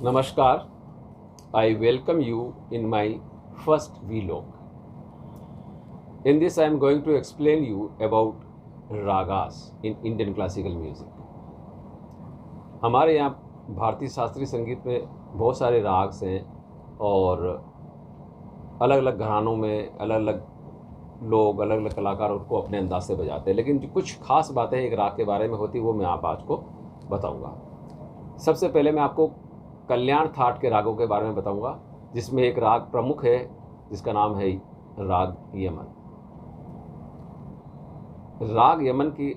Namaskar, I welcome you in my first vlog. In this I am going to explain you about ragas in Indian classical music. हमारे यहाँ भारतीय शास्त्रीय संगीत में बहुत सारे राग्स हैं और अलग अलग घरानों में अलग अलग लोग अलग अलग कलाकार उनको अपने अंदाज से बजाते हैं, लेकिन जो कुछ खास बातें एक राग के बारे में होती वो मैं आप आज को बताऊंगा। सबसे पहले मैं आपको कल्याण थाट के रागों के बारे में बताऊंगा, जिसमें एक राग प्रमुख है जिसका नाम है राग यमन। राग यमन की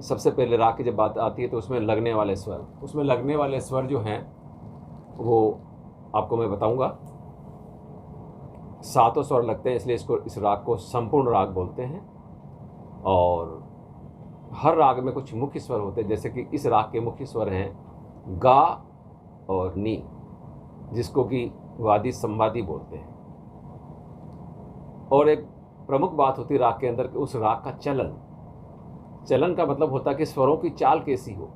सबसे पहले राग की जब बात आती है तो उसमें लगने वाले स्वर जो हैं वो आपको मैं बताऊंगा। 7 स्वर लगते हैं, इसलिए इस राग को संपूर्ण राग बोलते हैं। और हर राग में कुछ मुख्य स्वर होते हैं, जैसे कि इस राग के मुख्य स्वर हैं गा और नी, जिसको कि वादी संवादी बोलते हैं। और एक प्रमुख बात होती है राग के अंदर कि उस राग का चलन का मतलब होता है कि स्वरों की चाल कैसी हो,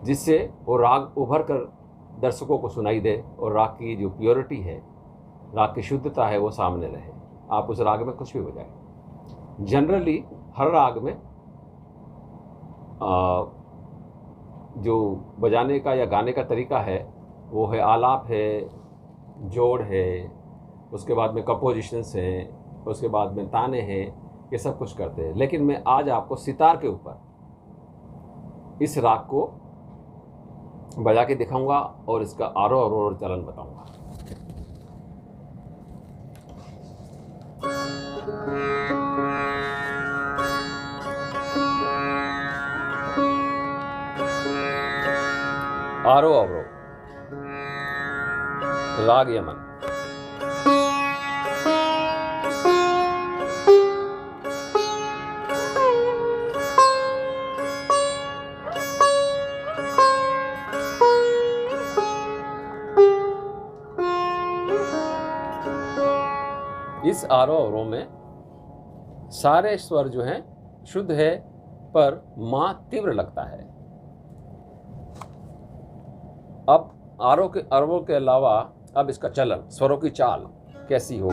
जिससे वो राग उभर कर दर्शकों को सुनाई दे और राग की जो प्योरिटी है, राग की शुद्धता है, वो सामने रहे। आप उस राग में कुछ भी बजाएं। जनरली हर राग में जो बजाने का या गाने का तरीका है वो है आलाप है, जोड़ है, उसके बाद में कंपोजिशंस हैं, उसके बाद में ताने हैं, ये सब कुछ करते हैं। लेकिन मैं आज आपको सितार के ऊपर इस राग को बजा के दिखाऊंगा और इसका आरोह अवरोह चलन बताऊंगा। आरोह अवरोह राग यमन। इस आरोह अवरोह में सारे स्वर जो हैं शुद्ध है, पर मां तीव्र लगता है। अब आरोह के अलावा अब इसका चलन, स्वरों की चाल कैसी हो।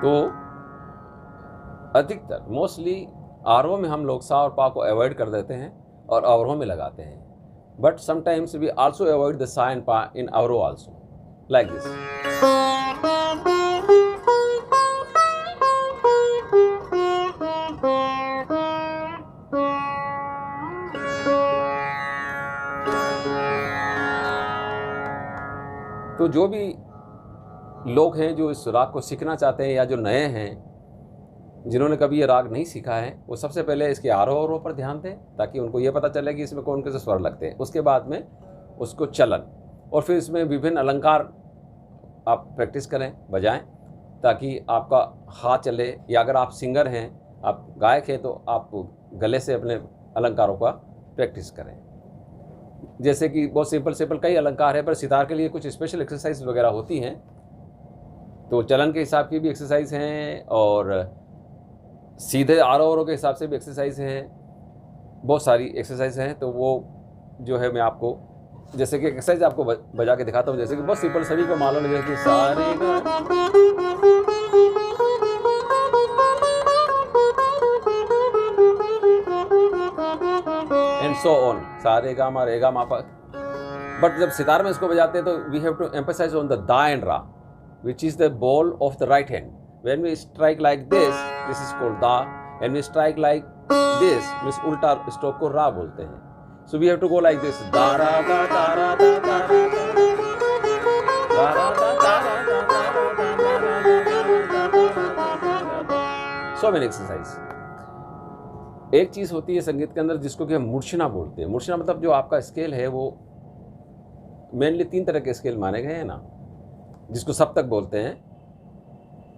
तो अधिकतर मोस्टली आरोह में हम लोग सा और पा को अवॉइड कर देते हैं और अवरोह में लगाते हैं। But sometimes we also avoid the sa and pa in avroh also, like this. तो जो भी लोग हैं जो इस राग को सीखना चाहते हैं या जो नए हैं जिन्होंने कभी ये राग नहीं सीखा है, वो सबसे पहले इसके आरोह अवरोह पर ध्यान दें, ताकि उनको ये पता चले कि इसमें कौन कौन से स्वर लगते हैं। उसके बाद में उसको चलन और फिर इसमें विभिन्न अलंकार आप प्रैक्टिस करें, बजाएं, ताकि आपका हाथ चले। या अगर आप सिंगर हैं, आप गायक हैं, तो आप गले से अपने अलंकारों का प्रैक्टिस करें। जैसे कि बहुत सिंपल कई अलंकार है, पर सितार के लिए कुछ स्पेशल एक्सरसाइज वगैरह होती हैं, तो चलन के हिसाब की भी एक्सरसाइज हैं और सीधे आरोह अवरोह के हिसाब से भी एक्सरसाइज हैं। बहुत सारी एक्सरसाइज हैं, तो वो जो है मैं आपको जैसे कि एक्सरसाइज आपको बजा के दिखाता हूँ। जैसे कि बहुत सिंपल, सभी को मालूम है, जैसे कि सारे एंड सो ऑन, सारे गा मा रे गा मा पा। बट जब सितार में इसको बजाते हैं तो we have to emphasise on the दा एंड रा, which is the ball of the right hand. When we strike like this is called da, and we strike like this means ulta stroke को ra बोलते हैं. So we have to go like this, da ra da da ra da da ra da ra da da ra da. So many exercise. एक चीज होती है संगीत के अंदर जिसको कि हम मूर्छना बोलते हैं। मूर्छना मतलब जो आपका स्केल है वो मेनली 3 तरह के स्केल माने गए हैं ना, जिसको सप्तक बोलते हैं,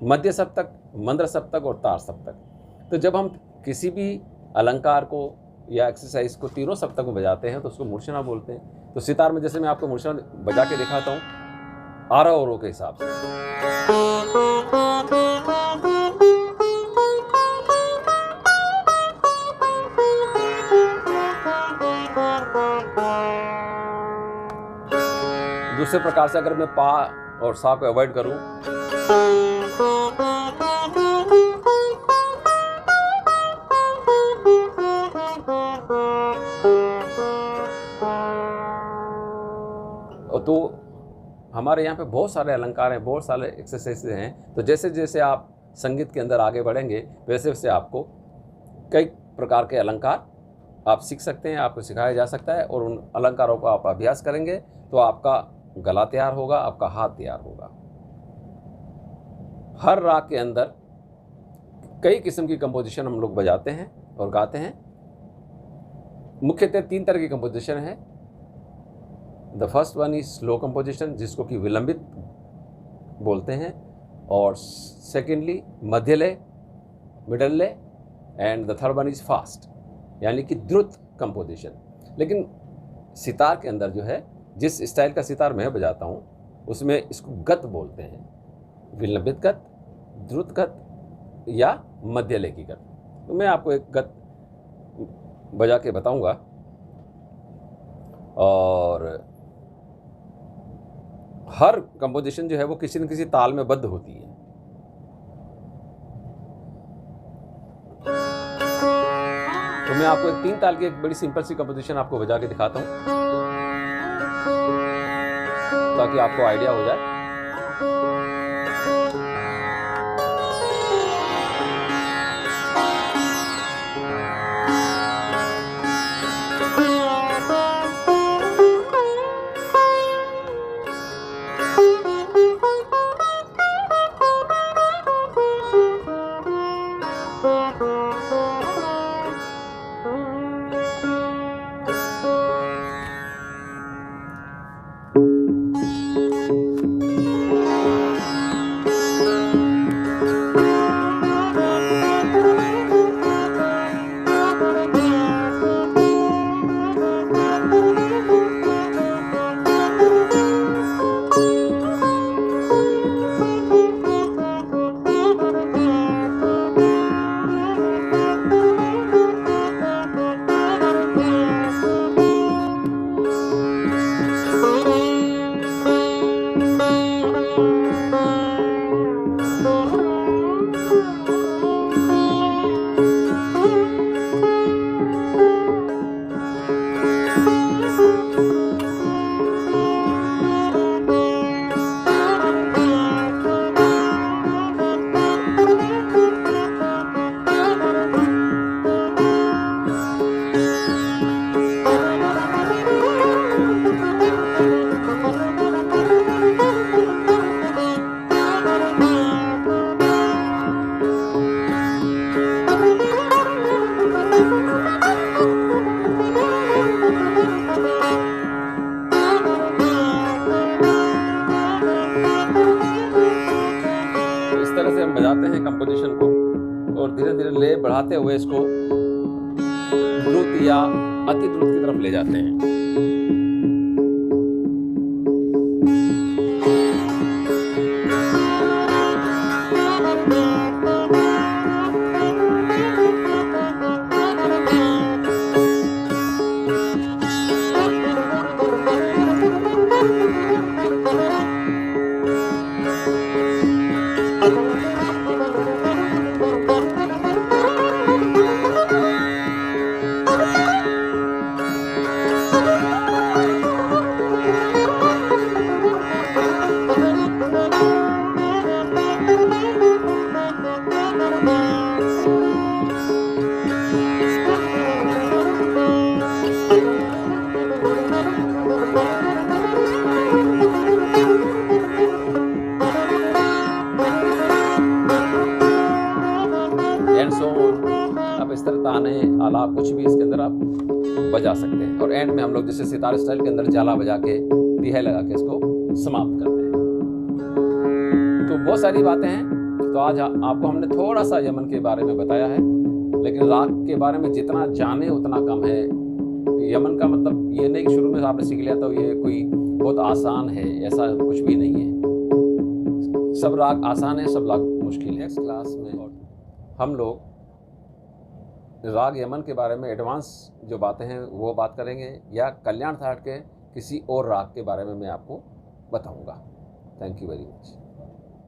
मध्य सप्तक, मंद्र सप्तक और तार सप्तक। तो जब हम किसी भी अलंकार को या एक्सरसाइज को तीनों सप्तक में बजाते हैं तो उसको मूर्छना बोलते हैं। तो सितार में जैसे मैं आपको मूर्छना बजा के दिखाता हूँ आरोह अवरोह के हिसाब से। दूसरे प्रकार से अगर मैं पा और सा को अवॉइड करूं, तो हमारे यहाँ पे बहुत सारे अलंकार हैं, बहुत सारे एक्सरसाइजेज हैं। तो जैसे जैसे आप संगीत के अंदर आगे बढ़ेंगे वैसे वैसे आपको कई प्रकार के अलंकार आप सीख सकते हैं, आपको सिखाया जा सकता है। और उन अलंकारों को आप अभ्यास करेंगे तो आपका गला तैयार होगा, आपका हाथ तैयार होगा। हर राग के अंदर कई किस्म की कंपोजिशन हम लोग बजाते हैं और गाते हैं। मुख्यतः 3 तरह की कंपोजिशन है। The first one is slow composition, जिसको कि विलंबित बोलते हैं, और सेकेंडली मध्य लय, मिडल लय, and the third one is fast, यानी कि द्रुत कंपोजिशन। लेकिन सितार के अंदर जो है, जिस स्टाइल का सितार मैं बजाता हूँ उसमें इसको गत बोलते हैं, विलंबित गत, द्रुत गत या मध्य लय की गत। तो मैं आपको एक गत बजा के बताऊंगा और हर कंपोजिशन जो है वो किसी न किसी ताल में बद्ध होती है। तो मैं आपको एक 3 ताल की एक बड़ी सिंपल सी कंपोजिशन आपको बजा के दिखाता हूं ताकि आपको आइडिया हो जाए। बजाते हैं कंपोजिशन को और धीरे धीरे ले बढ़ाते हुए इसको द्रुत या अति द्रुत की तरफ ले जाते हैं। आप इस तरह ताने आलाप कुछ भी इसके अंदर आप बजा सकते हैं। और एंड में हम लोग जैसे सितार स्टाइल के अंदर जाला बजा के तिहाई लगा के इसको समाप्त करते हैं। तो बहुत सारी बातें हैं। तो आज आपको हमने थोड़ा सा यमन के बारे में बताया है, लेकिन राग के बारे में जितना जाने उतना कम है। यमन का मतलब ये नहीं कि शुरू में आपने सीख लिया तो ये कोई बहुत आसान है, ऐसा कुछ भी नहीं है। सब राग आसान है, सब राग मुश्किल है। नेक्स्ट क्लास में हम लोग राग यमन के बारे में एडवांस जो बातें हैं वो बात करेंगे, या कल्याण थाट के किसी और राग के बारे में मैं आपको बताऊंगा। Thank you very much.